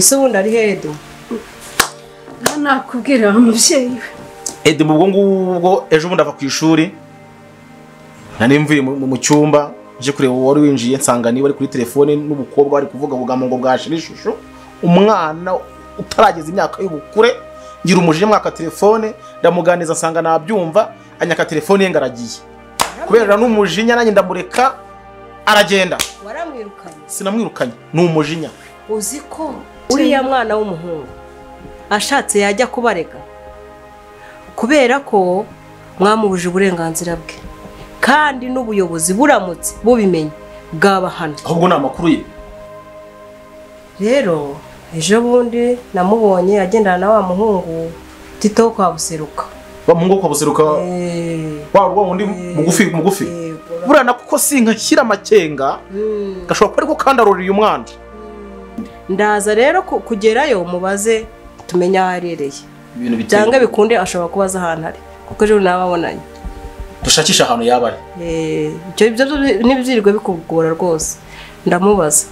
ese ubundi ari hedo nakubwira umubyeyi Edi mu bwo ngubwo ejo bundi ava ku ishuri nani mvuye mu cyumba je kureba wari winjiye nsanga ni bari kuri telefone n'ubukobwa bari kuvuga bugambo ngo bwashira ishusho umwana utarageza imyaka y'ubukure ngira umujije mwaka telefone ndamuganiza nsanga nabyumva anyaka telefone ye ngaragiye kubera n'umujinya nanjye ndamureka aragenda. Waramwirukanye? Sinamwirukanye, n'umujinya. Uzi ko uriya mwana w'umuhungu ashatse yajya kubarega kubera ko mwamubuje uburenganzira bwe kandi n'ubuyobozi buramutse bubimenye bwabahana. Ahubwo ni amakuru ye. Rero ejo bundi namubonye agendana na wa muhungu Tito kwa Buseruka. Wa muhungu kwa Buseruka wa wundi mugufi. Burana kuko sinka shyira amakenga gashobora ko ariko kandaruriye umwana. Ndaza rero kugerayo mubaze tumenya aharereye. Cyangwa bikunde ashobora kubaza ahantu ari kuko ejo nababonanye. Dushakisha ahantu yabari. Icyo nibyirirwe bikugora rwose ndamubaza.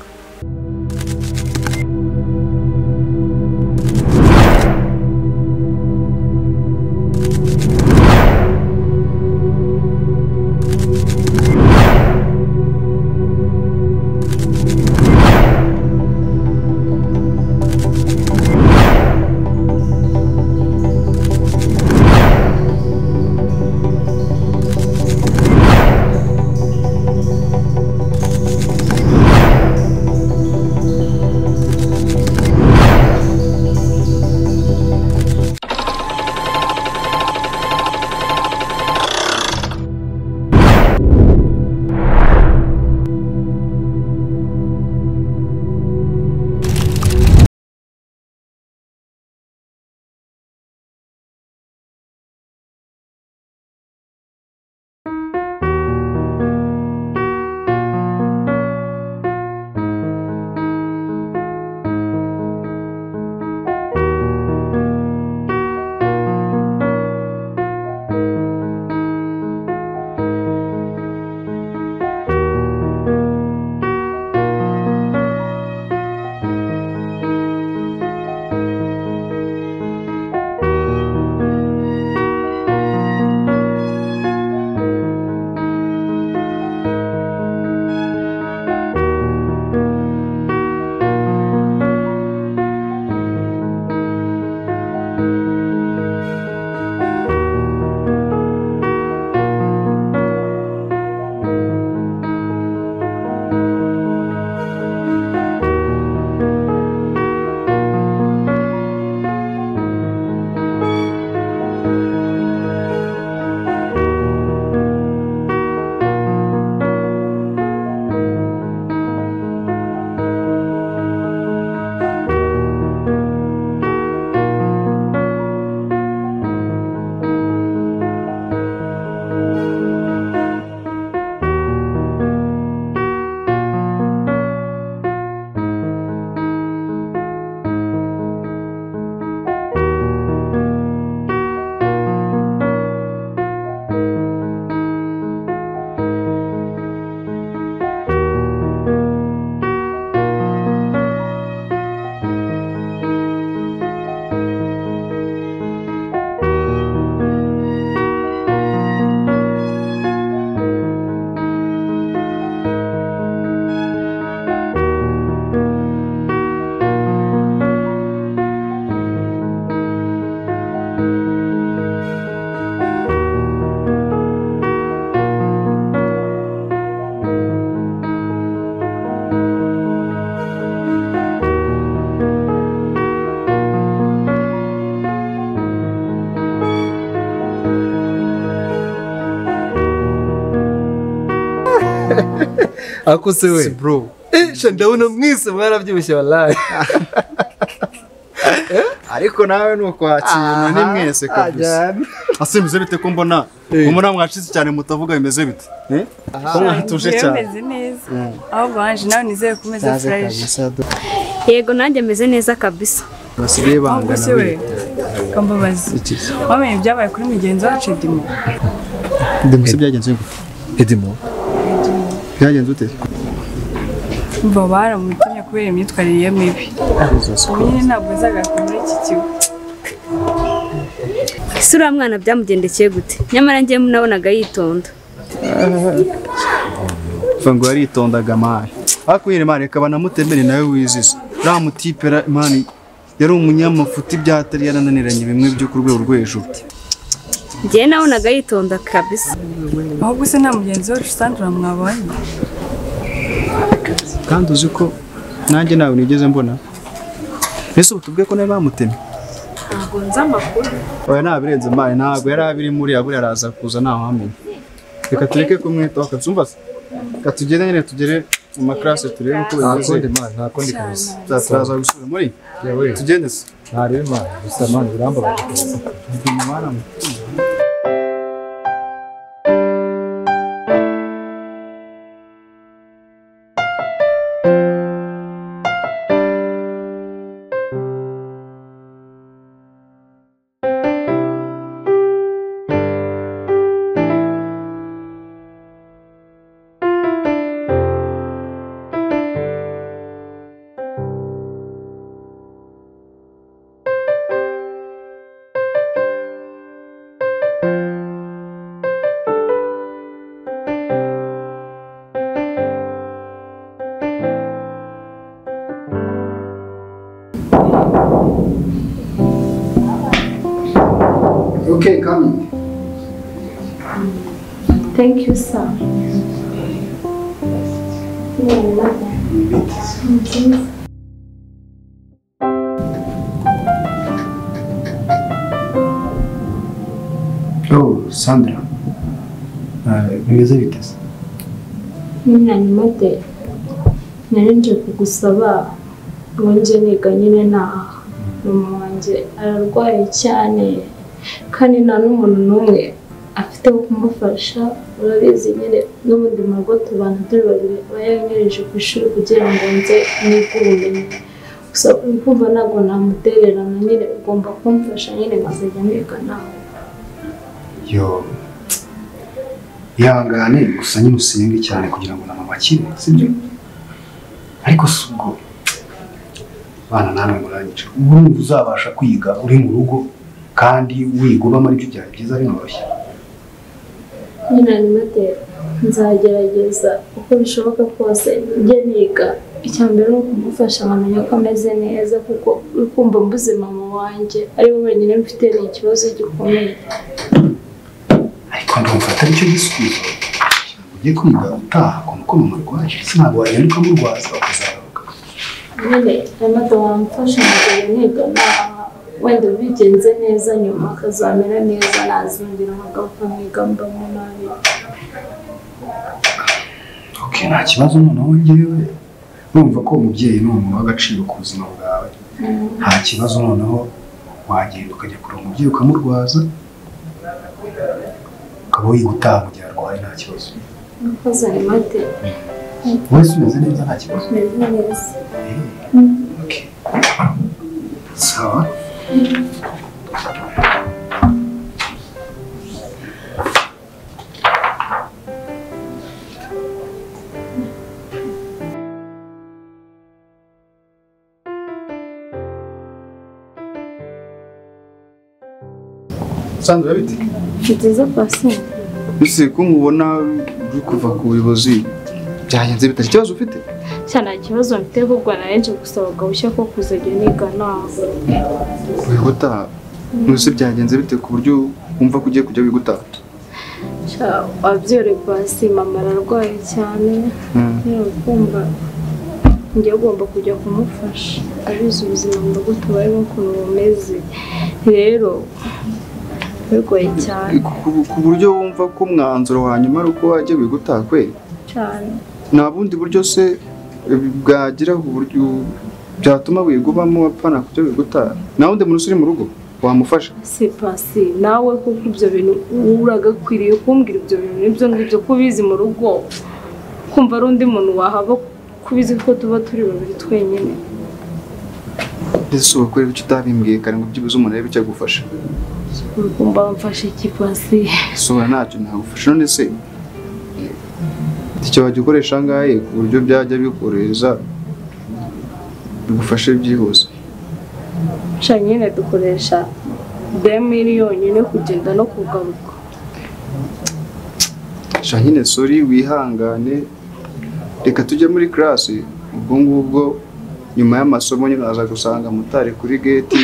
Akose we bro ndabona mwese mwarabyibushye wallahi ariko nawe nuko hakintu ni mwese kabisa asimbize bite ko mbona mwashize cyane mutavuga bimeze bite ko mwatuje cyane bimeze neza ahubwo wanje nawe nizeye kumeza fresh yego nanjye meze neza kabisa basigaye bangana we kambabazi wamenye byabaye kuri mugenzi wacu Edimo ndimuse byagenze Edimo byagenze ute mva baramutumye kubera imyitwarire ye mibi ubu nyine ntabwo azagaruka muri iki kigo. ese uriya mwana byamugendekeye gute nyamara njye nabonaga yitonda. ngo yaritondaga mani ariko nyine mani reka banamutembere nawe wizize uriya mutipera mani yari umunyamafuti byatari yarananiranye bimwe byo ku rwego rwo hejuru. njye nabonaga yitonda kabisa. ahubwo se nta mugenzi wacu Sandra mwabonye? kandi uzi ko nanjye nawe nigeze mbona ese ubu tubwe ko nawe bamutemye. ntabwo nzi amakuru. oya nabirenze mani ntabwo yari abiri muri aburi araza kuza ntaho hamenya. reka tureke kumwitaho katsumva se reka tugende nyine tugere mu makarase turebe uko bimeze. nta kundi kabisa turaza gusubira muri tugende se ntarebe mani gusa mani birambabaje kabisa. Okay, coming. Thank you sir. Oh, Sandra. Bimeze bite se? Nyamara nje kugusaba ngo nje niga nyine naha mama wanjye ararwaye cyane kandi nta n'umuntu n'umwe afite wo kumufasha. urabizi nyine n'ubundi mago tubana turi babiri bayanyereje ku ishuri kugira ngo nze nige ubumenyi gusa kumva ntabwo namutererana nyine ugomba kumfasha nyine nkazajya niga nawe. Yo. Yangane gusa nyine usenge cyane kugira ngo mama akire sibyo? Ariko subwo bana namwe muranyica ubu uzabasha kwiga uri mu rugo kandi wigubamo ari byo byari byiza binoroshye. Nyamara nzagerageza uko bishoboka kose njye niga. Icyambere no kumufasha nkamenya ko ameze neza kuko ukumva mbuze mama wanjye ari we wenyine mfite ikibazo gikomeye. Ariko ndumva atari cyo gisubizo. Ugiye kwiga utaha kuko mama arwaye sinabwo wagenda ukamurwaza ukazagaruka. Nyine Nyamara wamfasha ngo niga naha wenda bigenze neza nyuma akazamera neza nazongera nkagaruka mwiga mbamo nabi. Okay, nta kibazo noneho ngewe numva ko umubyeyi ni umuntu w'agaciro ku buzima bwawe. Nta kibazo noneho wagenda ukajya kureba umubyeyi ukamurwaza ukaba wiga utaha mu gihe arwaye nta kibazo. Murakoze Nyamara. Wese umeze neza nta kibazo? Meze neza. Okay. Sawa. Sandra bite? Nziza pasi. Bise ko mubona uri kuva ku buyobozi byagenze bitari ikibazo ufite? Cyane ikibazo mfite ahubwo narenje gusaba gahushya ko kuzajya niga naho. Wigutaha nuse byagenze bite ku buryo wumva ko ugiye kujya wigutaha? Wabyore pasi mama ararwaye cyane. Kumva njye ugomba kujya kumufasha abizi ubuzima ngo tubayemo ukuntu bumeze. Rero bigoye cyane ku buryo wumva ko umwanzuro wanyuma ari uko wajya wigutaha kweli cyane. Nta bundi buryo se bwagira uburyo byatuma wigubamo apana kujya wigutaha? Nta wundi muntu uri mu rugo wamufasha? Si pasi nawe kuko ibyo bintu uragakwiriye kumbwira ibyo bintu nibyo ngibyo kubizi mu rugo kumva ari undi muntu wahaba kubizi ko tuba turi babiri twenyine. Ese ukore icyo utabimbwiye kare ngo byibuze umuntu arebe icyo agufasha. Kumba bamfashe iki pasi? Soba ntacyo nagufasha. None se icyo wajya ukoresha ngahe ku buryo byajya bikoreza bigufashe byihuse. sha nyine dukoresha 2 miliyoni yonyine kugenda no kugaruka. Sha nyine sorry wihangane, reka tujye muri class. Ubwo ngubwo nyuma y'amasomo nyine aza gusanga mutari kuri gate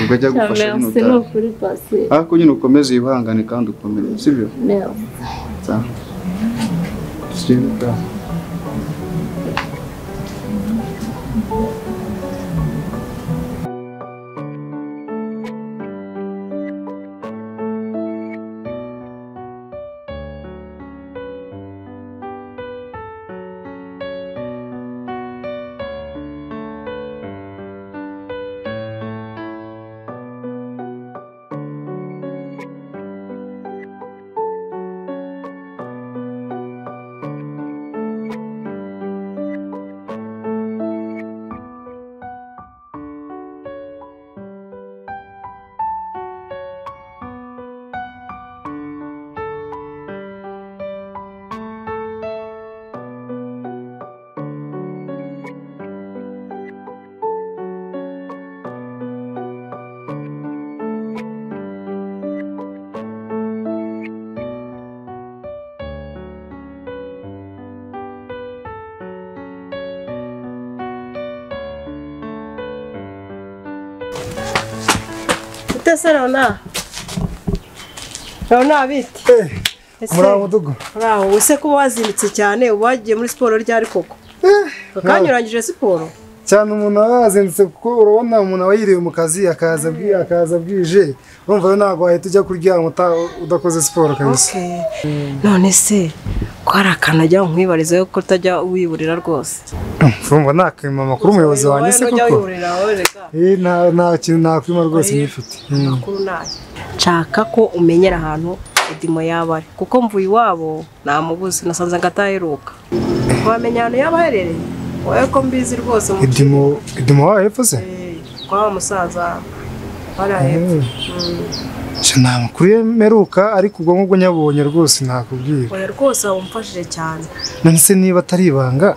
ubwo ajya gufasha Merci no kuri passé. Ariko nyine ukomeze ibihangane kandi ukomere, sibyo? Merci. Sawa. Sibyo. Utese Rona. Rona biti. Muraho mudugo. Muraho, wese ko wazindutse cyane ubagiye muri siporo ryari koko. Bakanyurangije siporo. Cyane umuntu wazindutse kuko urabona umuntu wayiriye mu kazi akaza bwije. Urumva yo ntago wahita ujya kuryama udakoze siporo kabisa. None se ko hari akantu ajya nkwibariza ko utajya wiburira rwose. Urumva nakima makuru umuyobozi wanjye se koko. Nta kintu nakwima rwose nifite. Makuru nayo. Nshaka ko umenyera ahantu Edimo yaba ari kuko mvuye iwabo namubuze nasanze ngataheruka. Wamenya ahantu yaba aherereye? Wowe ko mbizi rwose mu Edimo wawe hepfo se? Kwa musaza bari hepfo. Nta makuru yemeruka ariko ubwo ngubwo nyabonye rwose nakubwira. Oya rwose wumfashije cyane. None se niba atari ibanga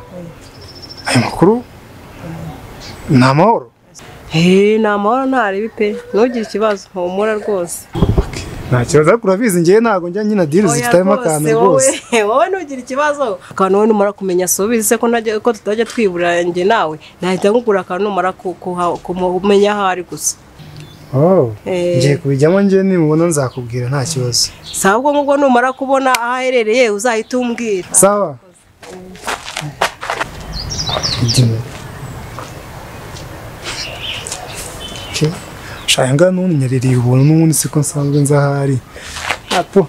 ayo makuru nta mahoro? Nta mahoro ntaribi pe ntugire ikibazo humura rwose. Nta kibazo ariko urabizi ngewe ntago njya nyina deal zifitemo akantu rwose. Wowe ntugire ikibazo akantu wowe numara kumenya sobize ko tutajya twiburira njye nawe nahita ngugura akantu numara kumenya aho ari gusa. Ngiye kubijyamo njye nimubona nzakubwira nta kibazo. Sawa ubwo ngubwo numara kubona aho aherereye uzahita umbwira. Sawa. Shanga none nyaririye ubuntu n'ubundi siko nsanzwe nzahari. Apo.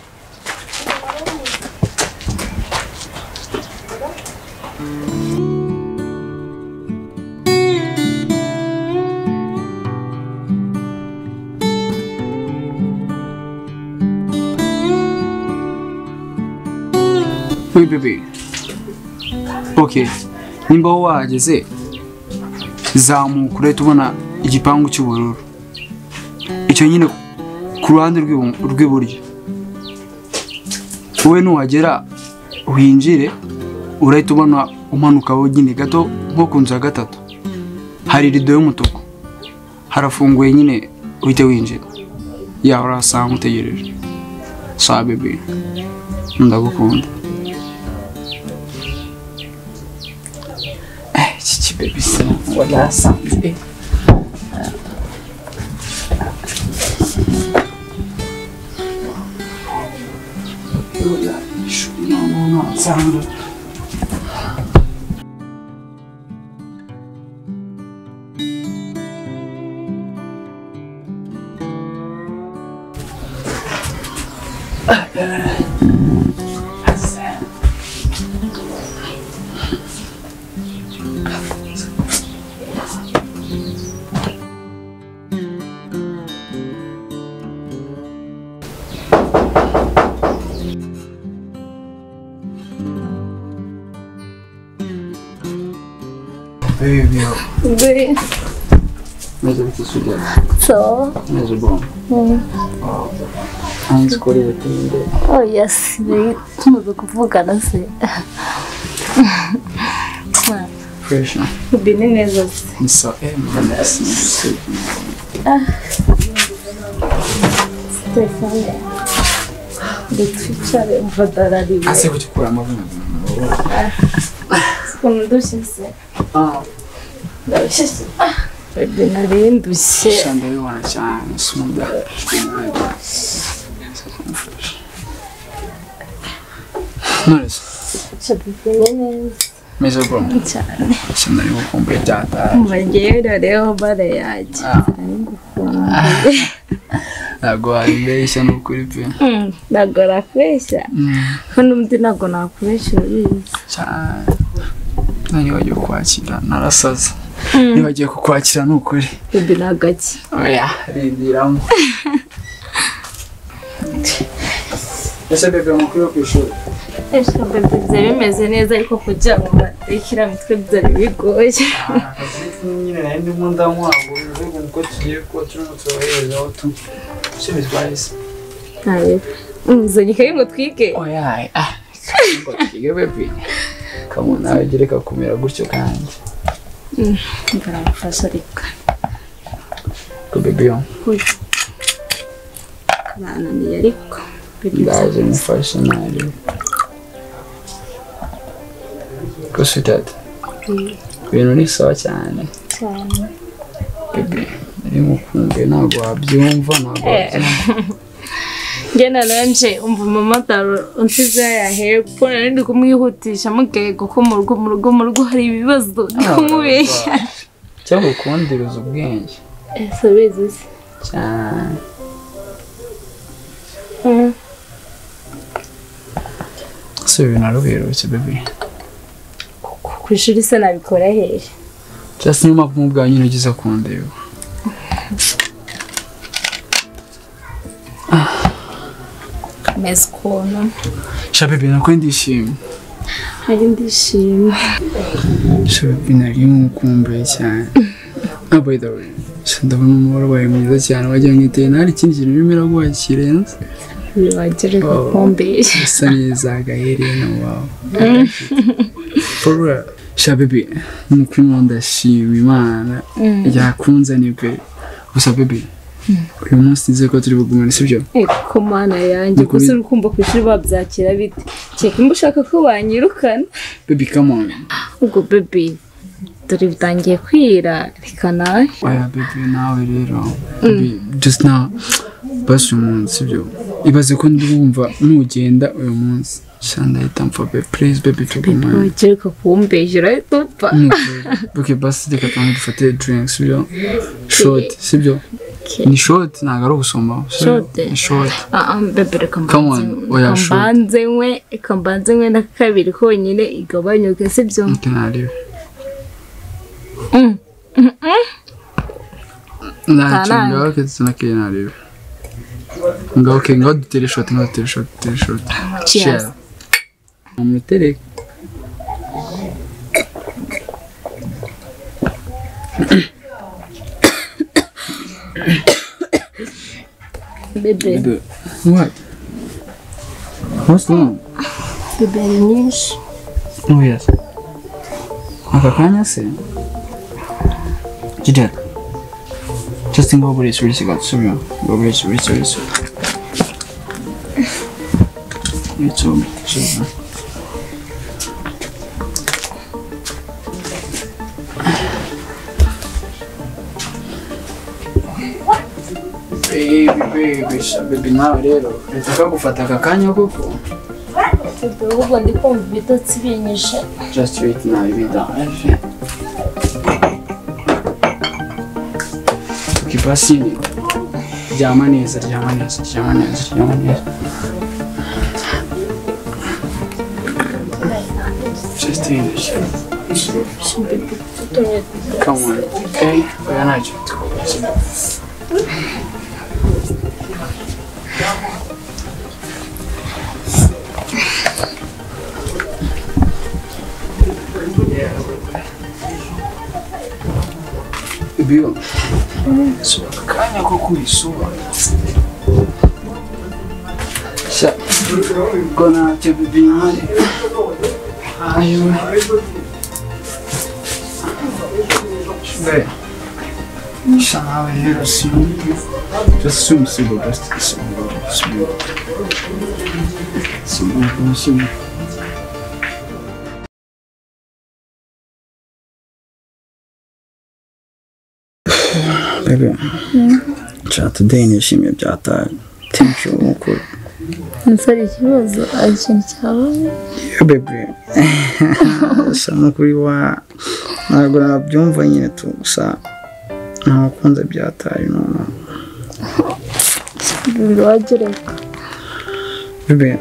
Oui bébé. Okay. Nimba wahageze zamuka urahita ubona igipangu cy'ubururu. Icyo nyine ku ruhande rw'iburyo. Wowe nuhagera winjire urahita ubona umanuka nyine gato nko ku nzu ya gatatu. Hari rido y'umutuku. Harafunguye nyine uhite winjira. Ya urasanga utegereje. Sawa bébé. Ndagukunda. Baby sana wala asante. Wala no asante. Baby. Mas eu preciso de So. Mas é bom. A escolha tem. Oh yes, tumaze kuvugana se. fresh. Bini neza. So, Stefane. Nditwicare mvadarariwe. ase kuchukura amavuno. Skundushise. Ndabishise. Baby narindushye. Shanda bibona cyane sumuda. Nice. Shabifene neza. Meza bro. Cyane. Shanda ni ukumbuye data. Mbagera rero bare yaje. Ntabwo wabibeshya ni ukuri pe. Ntabwo nakubeshya. Ko n'undi ntabwo nakubeshya urizi. Cyane. Nani wagiye kukwakira narasaze. Niba agiye kukwakira ni ukuri. Baby nagaki. Oya, rindiramo. Ese bebe mukuru ku ishuri. Esha baby byari bimeze neza ariko kugira ngo batekira mitwe byari bigoye. Nyine nari ndimo ndamwabo bivuga ngo tugiye ko turimo turahereza aho Shimizwise. Aye. Uzanyikaye ngo twige. Oya, ngo twige bebe. Kamu nawe gereka kumera gutyo kandi. Baramufasha ariko. Ko bebe yo. Kana ni ariko. Ndaje mufasha nawe. Ko sitata. Ibintu ni sawa cyane. Cyane. Bebe, ari mukumbe ntabwo wabyumva ntabwo. Ngena nanje umva mama taro unsize ya hepfo nari kumwihutisha mugego ko mu rugo hari ibibazo kumubeshya. Cyangwa ukundiruza ubwenge. Ese bizi cyane. So ibintu arubirutse bebe. Ku ishuri se nabikora hehe? Just nyuma kumubwa nyine ugize kundeba. Kameze kono. Shabebe nako ndishimye. Hari ndishimye. Shabebe nari mukumbuye cyane. By the way, ndabona umubare wawe mwiza cyane wagiye mwitena hari ikindi kintu urimo iraguha kirenze. Wagere ko kombesha. Isa neza gaherena wawe. For real. Shabebe nukuri ndashima Imana yakunzaniye pe. Gusa bebe uyu munsi nizeye ko turi bugumane sibyo? Ko mana yanjye gusa urukumva ku ishuri babyakira bite? Cyeka imba ushaka ko banyirukana. Baby come on. Ubwo baby dore bitangiye kwira reka nawe. Oya baby nawe rero. Baby just now basi umunsi sibyo? Ibaze ko ndumva nugenda uyu munsi. Shanda itamfa baby please baby tugumane. Wagere ko kumbejera topa. Okay basi reka dufate drinks sibyo? Short sibyo? Ni short ntago ari gusoma. Short. Baby reka come on oya short. Kambanze nkwe na kabiri konyine igabanyuke sibyo? Ntanari. Ngaho ketse nakenari. Ngaho ke ngaho dutere short. Cheers. Amutere. Baby. What? What's wrong? Baby nyinshi. Oh yes. Akakanya se. Jidel. Just think over this really got some. Go rich. You told me. Baby nawe rero reka gufata akakanya koko. Ubwo ndi kumva ibitotsi binyishe. Just wait now bidaje. Ukipasini. Ryama neza. Just in the shade. Come on, okay? Oya nacho. Bio. So kanya ko kuisuba. Sha. Gonna to be behind. Ayo. Hey. Shall I assume? Just assume civil justice. Baby, today nishimye byataye. Thank you mukuru. Nsari ikibazo ikintu cyabaye. Baby. Sana kuri wa ntabwo nabyumva nyine tu gusa ntakunze byataye none. Biwagereka. Baby.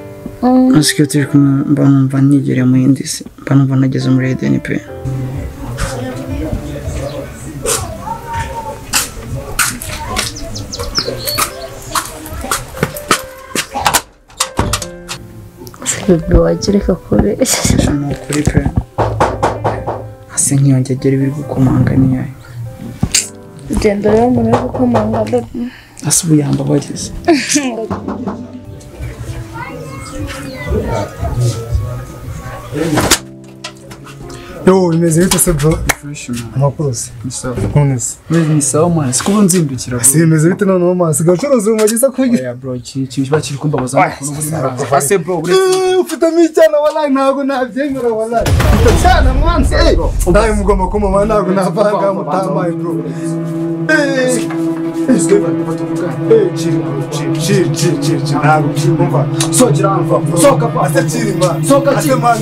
Asike turi kumva nigere mu indisi. Mba nageze muri Eden pe. Biwagereka kure. Shano kuri pe. Ase nkiyongegera biri gukomanga niyaye. Genda rero umuntu uri gukomanga baby. Asubu yamba bageze. Yo, imeze bite se bro? Amakuru se. Nonese. Ni sawa man, sikuba nzimbukira bro. Imeze bite noneho man? Sigacuruza umugisa kugira. Yeah bro, kiba kiri kumbabaza amakuru muri muranza. Ase bro, ufite micyana wallahi ntago nabyemera wallahi. Cyana mwanse. Ndaye mugomba kumama ntago navanga mutamaye bro. Chiri. Ntago umva. Sogira amva. Soka pa. Ase chiri man. Soka chiri man.